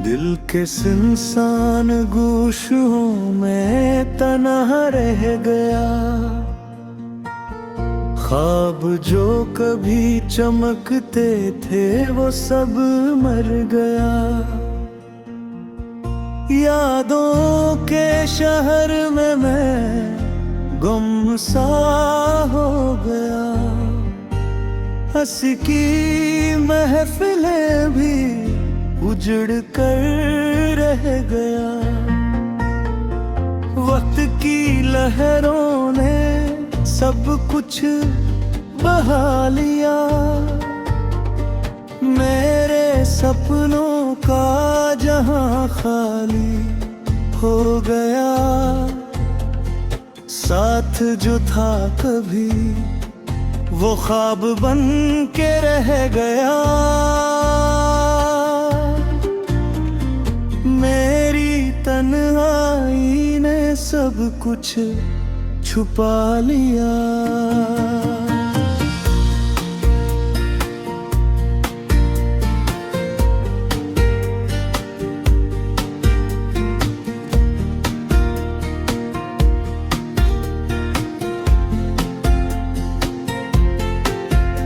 दिल के सुनसान गूशों में तन्हा रह गया। ख्वाब जो कभी चमकते थे वो सब मर गया। यादों के शहर में मैं गुम सा हो गया। हंसी की महफिलें भी उजड़ कर रह गया। वक्त की लहरों ने सब कुछ बहा लिया। मेरे सपनों का जहां खाली हो गया। साथ जो था कभी वो ख्वाब बन के रह गया। मेरी तन्हाई ने सब कुछ छुपा लिया।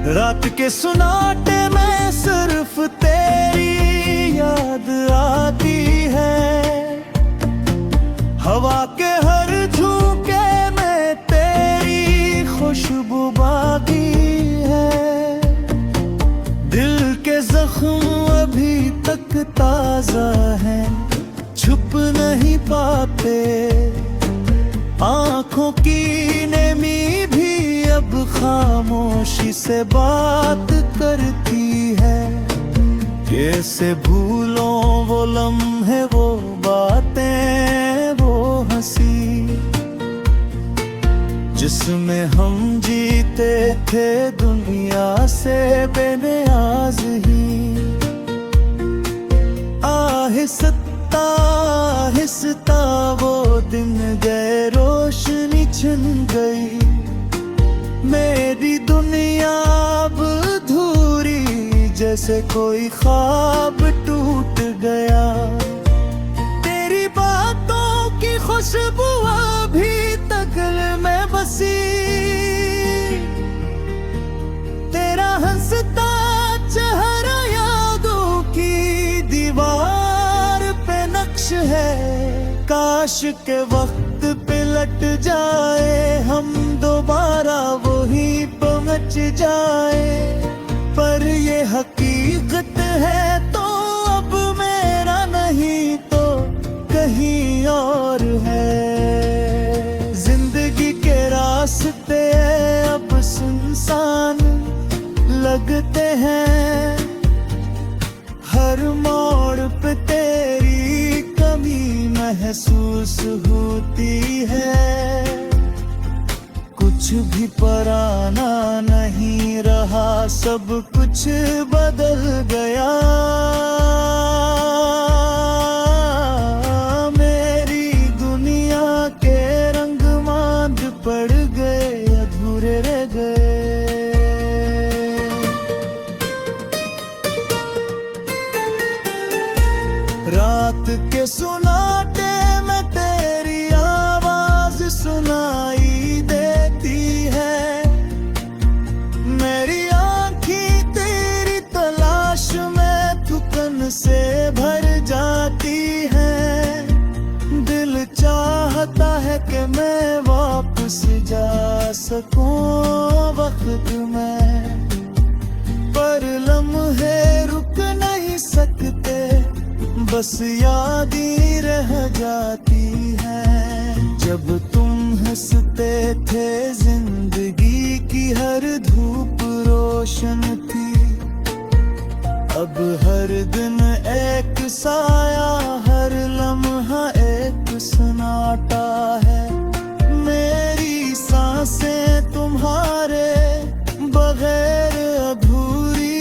रात के सुनाटे में सिर्फ तेरी याद आती है। हवा के हर झोंके में तेरी खुशबू बाकी है। दिल के जख्म अभी तक ताजा है, छुप नहीं पाते। आंखों की नेमी भी अब खामोशी से बात करती है। कैसे भूलों वो लम्हे, वो बातें, वो हंसी जिसमें हम जीते थे दुनिया से बेनियाज ही। आहिस्ता आहिस्ता वो दिन गए, रोशनी छिन गई। मेरी दुनिया अब अधूरी, जैसे कोई ख्वाब टूट गया। तेरी बातों की खुशबू अभी तक में बसी। तेरा हंसता चेहरा यादों की दीवार पे नक्श है। काश के वक्त पे लट जाए हम दोबारा, वही पहुंच जाए। पर ये हकीकत है तो अब मेरा नहीं तो कहीं और है। जिंदगी के रास्ते अब सुनसान लगते हैं। हर मोड़ पे तेरी कमी महसूस होती है। कुछ भी पुराना नहीं रहा, सब कुछ बदल गया। मेरी दुनिया के रंग मांद पड़ गए, अधूरे रह गए। रात के सुनाटे में तेरी आवाज सुनाई देती है। मेरी आँखें तेरी तलाश में थुकन से भर जाती हैं। दिल चाहता है कि मैं वापस जा सकूं वक्त में, पर लम्हे रुक नहीं सकते, बस याद ही रह जाती है। जब तुम हंसते थे जिंदगी की हर धूप रोशन थी। अब हर दिन एक साया, हर लम्हा एक सन्नाटा है। मेरी सांसें तुम्हारे बगैर अधूरी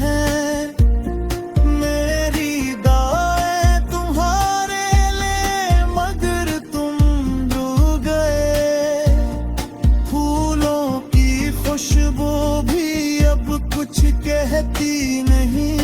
हैं। मेरी दाएं तुम्हारे लिए मगर तुम डूब गए। फूलों की खुशबू भी अब कुछ कहती नहीं।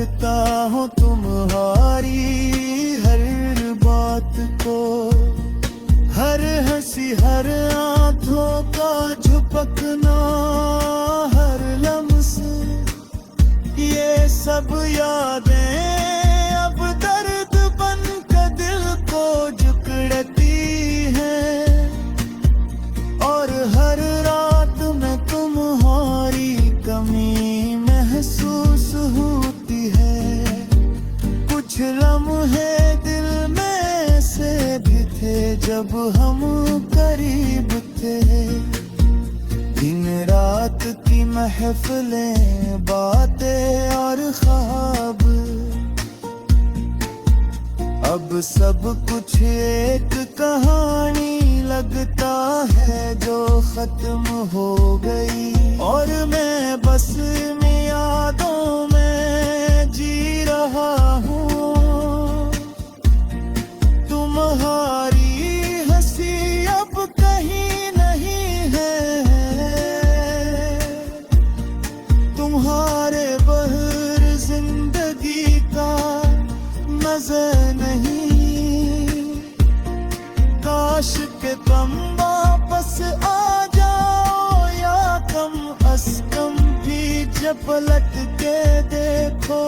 सुनता हूँ तुम्हारी हर बात को, हर हंसी हर आंखों का झपकना, हर लम्स ये सब यादें अब दर्द बन कर दिल को जकड़ती हैं। और हर रात में तुम्हारी कमी महसूस होती है। कुछ लम्हे दिल में से भी थे जब हम करीब थे, दिन रात की महफिलें, बातें और ख्वाब, अब सब कुछ एक कहानी लगता है जो खत्म हो गई। और मैं बस इन यादों में जी रहा हूँ, तुम्हारी हंसी अब कहीं नहीं है, तुम्हारे बहर जिंदगी का नजर नहीं। काश के तुम वापस आ जाओ, या कम अस कम भी जब पलट के देखो।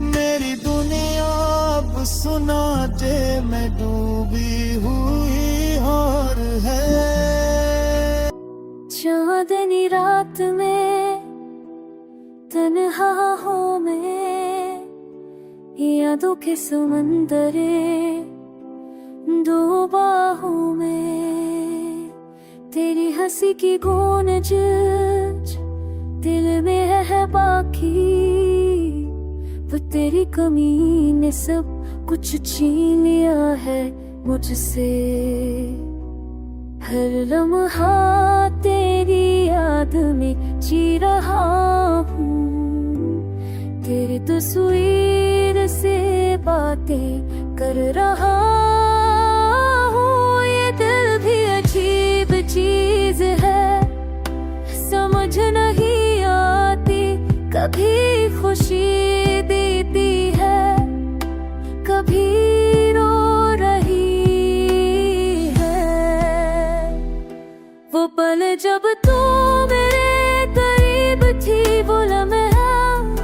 मेरी दुनिया अब सुनाटे में डूबी हुई और है। चांदनी रात में तन्हा हूँ मैं, यादों के समंदरे डूबा हूँ मैं। तेरी हंसी की गूंज दिल में है बाकी, पर तेरी कमी ने सब कुछ छीन लिया है मुझसे। हर लम्हा तेरी याद में जी रहा हूँ, तेरी तस्वीर से बातें कर रहा हूँ। ये दिल भी अजीब चीज है, समझ नहीं आती, कभी खुशी देती है, कभी रो रही है। वो पल जब तू मेरे करीब थी, वो लम्हे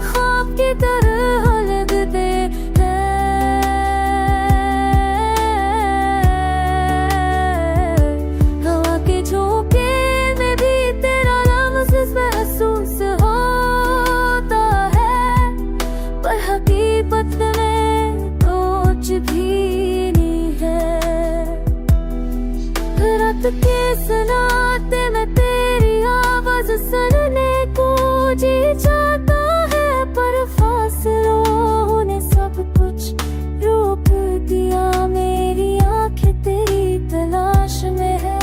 ख्वाब की तरह लगते हैं। हवा के झोंके में भी तेरा लफ्ज़ महसूस होता है, पर हकीकत में कुछ भी नहीं है। रात के सन्नाटे में तेरी आवाज सुनने को जी चाहता है, पर फासलों ने सब कुछ रोक दिया। मेरी आंखें तेरी तलाश में है,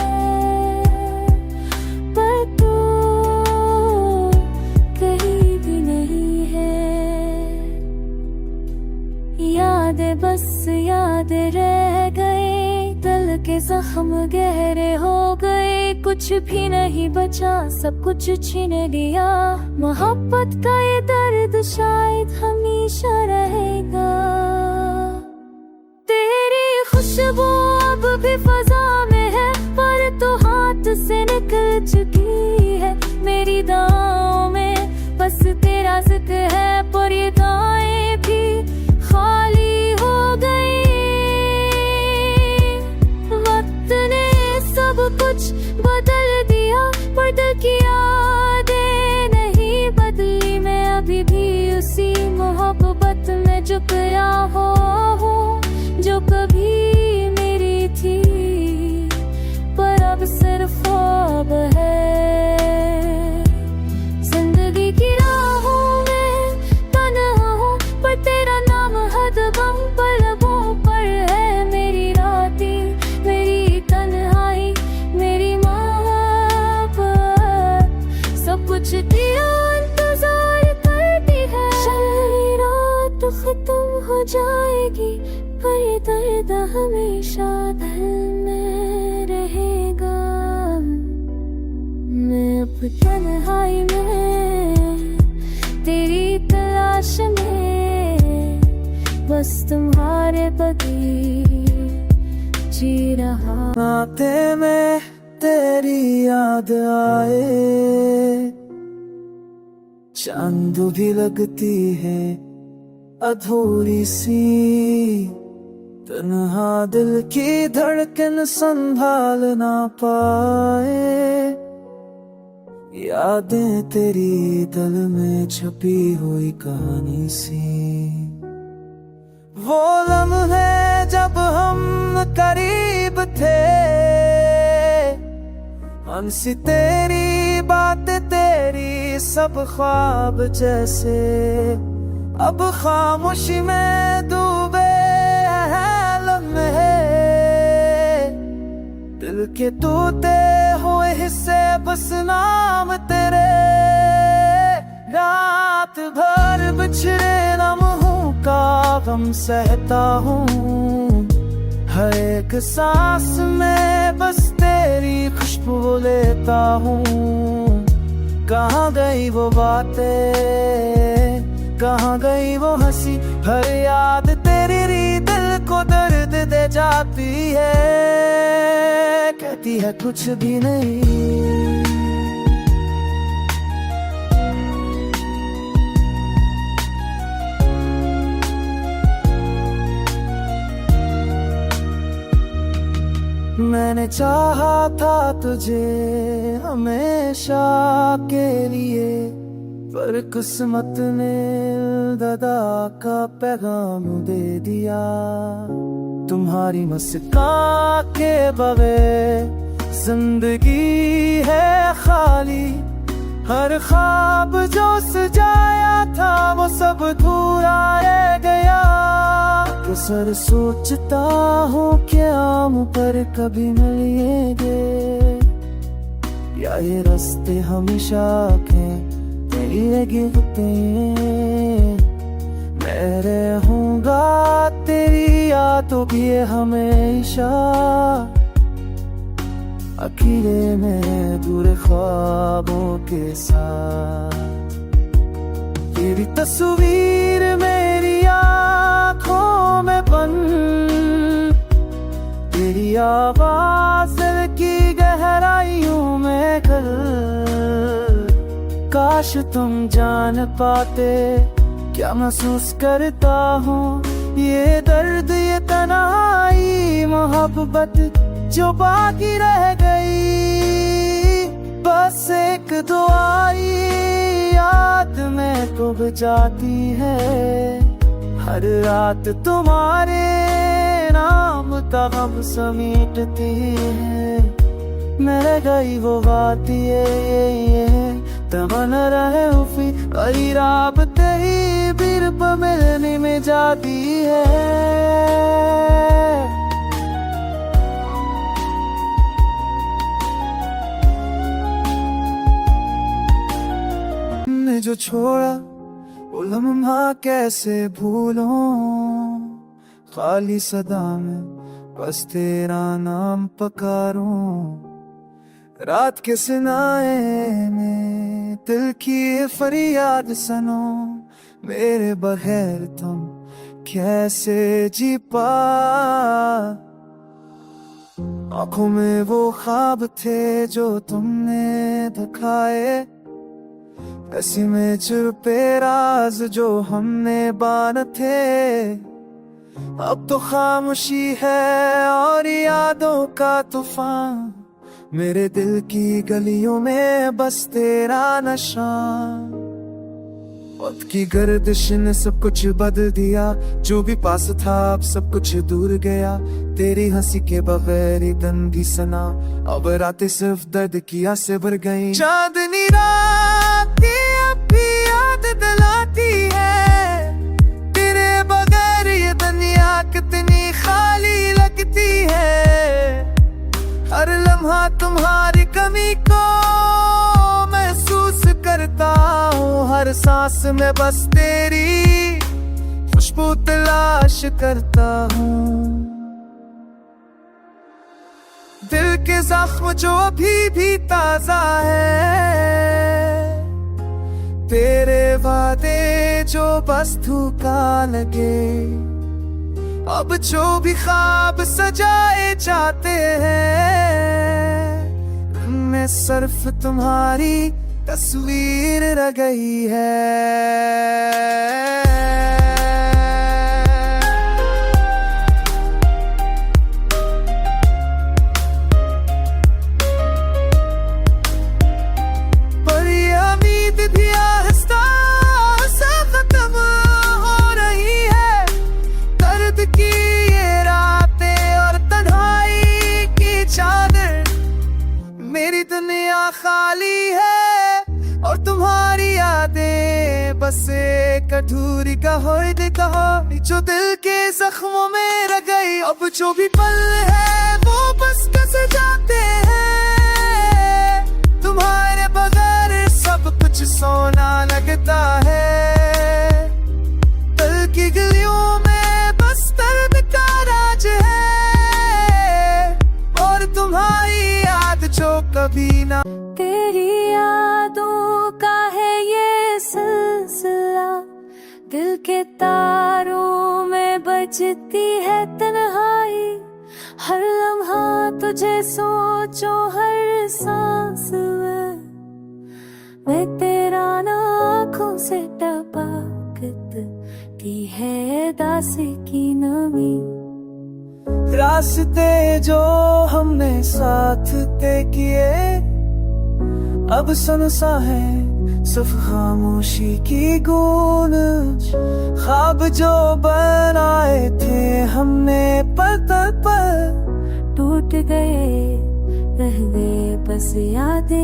पर तू कहीं भी नहीं है। यादें बस यादें रह गई, दिल के जख्म गहरे हो गए। कुछ भी नहीं बचा, सब कुछ छीन लिया। मोहब्बत का ये दर्द शायद हमेशा रहेगा। तेरी खुशबू अब भी फजा में है, पर तो हाथ से निकल चुकी है। मेरी दाओं में बस तेरा जिक्र है, पर ये दाएं भी खाली हो गई। वक्त ने सब कुछ बदल दिया, पर दिल की यादें नहीं बदली। मैं अभी भी उसी मोहब्बत में झुकया हूँ जो कभी मेरी थी, पर अब सिर्फ ख्वाब है। जिंदगी की राहों में तन्हा हूँ, पर तेरा नाम हद गम पर लबों पर है। मेरी रातें, मेरी तन्हाई, मेरी मोहब्बत, सब कुछ तेरा इंतजार करती है। शब रात खत्म हो जाएगी, पर ये दर्द हमेशा दिल में रहेगा। मैं अब तन्हाई में तेरी तलाश तलाश में, बस तुम्हारे बगैर जी रहा। नाते में तेरी याद आए, चांद भी लगती है अधूरी सी, तन्हा दिल की धड़कन संभाल ना पाए। यादें तेरी दिल में छुपी हुई कहानी सी, वो लम्हे जब हम करीब थे, हंसी तेरी बातें तेरी सब ख्वाब जैसे, अब खामोशी में डूबे हैं लम्हे, दिल के टूटे हुए हिस्से बस नाम तेरे। रात भर बिछड़े लम्हों का गम सहता हूँ, हर एक सांस में बस तेरी खुशबू लेता हूँ। कहाँ गई वो बातें, कहाँ गई वो हंसी, हर याद तेरी दिल को दर्द दे जाती है, कहती है कुछ भी नहीं। मैंने चाहा था तुझे हमेशा के लिए, पर किस्मत ने दादा का पैगाम दे दिया। तुम्हारी मुस्कान के बगैर जिंदगी है खाली, हर ख्वाब जो सजाया था वो सब अधूरा रह गया। अक्सर सोचता हूँ क्या हम पर कभी मिलेंगे, या ये रास्ते हमेशा के तेरे गिरते। मैं रहूँगा तेरी यादों की हमेशा, अकेले में बुरे ख्वाबों के साथ। तेरी तस्वीर मेरी आँखों में बन, तेरी आवाज़ की गहराइयों में कल। काश तुम जान पाते क्या महसूस करता हूँ, ये दर्द ये तन्हाई मोहब्बत जो बाकी रह गई। बस एक दुआई याद में डूब जाती है, हर रात तुम्हारे नाम का गम समेटती है। मैं गई वो बात ये तमन रहे उफी, वही राबते ही बिर पर मिलने में जाती है। ने जो छोड़ा वो लम्हा कैसे भूलूं, खाली सदा में बस तेरा नाम पुकारूं। रात के सुनाए में दिल की फरियाद सुनो, मेरे बगैर तुम कैसे जी पा। आंखों में वो ख्वाब थे जो तुमने दिखाए, ऐसी में छुपे राज जो हमने बांधे थे। अब तो खामोशी है और यादों का तूफान, मेरे दिल की गलियों में बस तेरा नशा। वक्त की गर्दिश ने सब कुछ बदल दिया, जो भी पास था अब सब कुछ दूर गया। तेरी हंसी के बगैर दिन भी सना, अब रातें सिर्फ दर्द की आसे भर गई। चांदनी रात अब भी याद दिलाती है, तेरे बगैर ये दुनिया कितनी खाली लगती है। हर लम्हा तुम्हारी कमी को महसूस करता हूँ, हर सांस में बस तेरी खुशबू तलाश करता हूँ। दिल के जख्म जो अभी भी ताजा है, तेरे वादे जो बस धोखा लगे। अब जो भी ख्वाब सजाए जाते हैं, मैं सिर्फ तुम्हारी तस्वीर रह गई है। मेरी दुनिया खाली है और तुम्हारी यादें बस एक अधूरी कहानी जो दिल के जख्मों में रह गई। अब जो भी पल है वो बस कस जाते हैं, तुम्हारे बगैर सब कुछ सोना लगता है। दिल की गलियों में बस दर्द का राज है और तुम्हारी जो कभी ना। तेरी यादों का है ये सिलसिला, दिल के तारों में बजती है तन्हाई। हर लम्हा तुझे सोचो हर सांस में, मैं तेरा ना आँखों से टपकती है दासी की नमी। रास्ते जो हमने साथ तय किए अब सुनसा है सिर्फ खामोशी की गूंज। ख्वाब जो बनाए थे हमने पल पर टूट गए, रह गए बस यादें।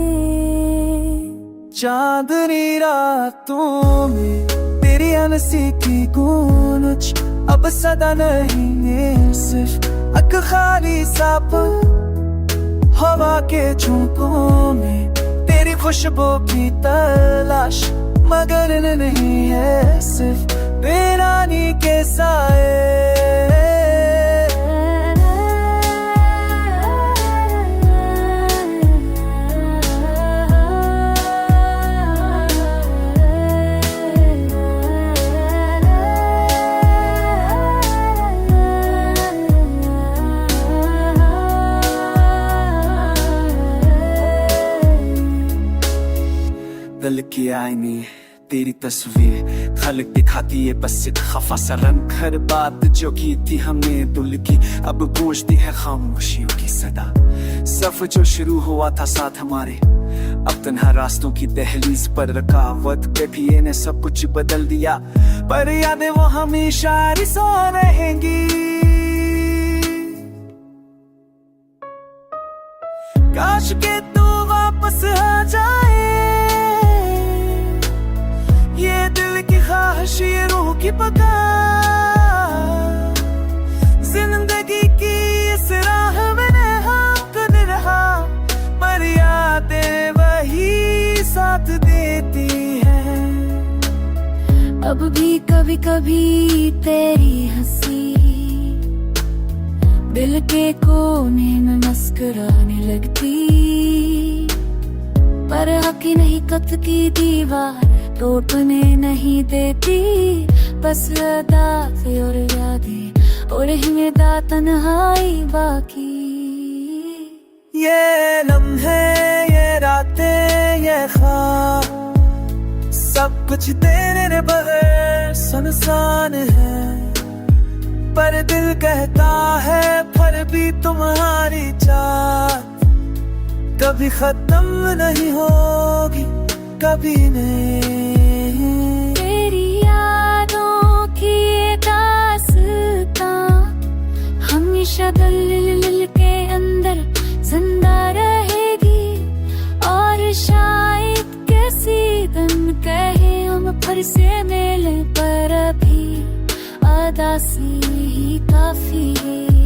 चांदनी रातों में तेरी हंसी की गूंज अब सदा नहीं है, सिर्फ अक खाली साप। हवा के झोंकों में तेरी खुशबू की तलाश मगर नहीं है, सिर्फ बेरानी के साए। दिल की आईनी तेरी तस्वीर खलक दिखाती है बस एक खफा सा रंग। हर बात जो की थी हमने दिल की अब गूंजती है खामोशियों की सदा। सफर जो शुरू हुआ था साथ हमारे अब तन्हा रास्तों की दहलीज पर रकावट पे भी ने सब कुछ बदल दिया, पर यादें वो हमेशा रिसो रहेंगी। काश के तू वापस आ जाए, ये दिल की ख्वाहिश ये रूह की पका। जिंदगी की इस राह मैंने हम कद रहा, पर यादें वही साथ देती हैं। अब भी कभी कभी तेरी हंसी दिल के कोने में मुस्कुराने लगती, पर हकी नहीं कत की दीवार टूटने नहीं देती। बस दाते और यादें और हिमेदा तन्हाई बाकी। ये लम्हे ये रातें ये ख्वाब सब कुछ तेरे बगैर सुनसान है, पर दिल कहता है फिर भी तुम्हारी चाहत कभी खत्म नहीं होगी कभी नहीं। तेरी यादों की ये दास्तां हमेशा दिल के अंदर जिंदा रहेगी, और शायद किसी दिन कहे हम फिर से मिले, पर अभी आदासी ही काफी है।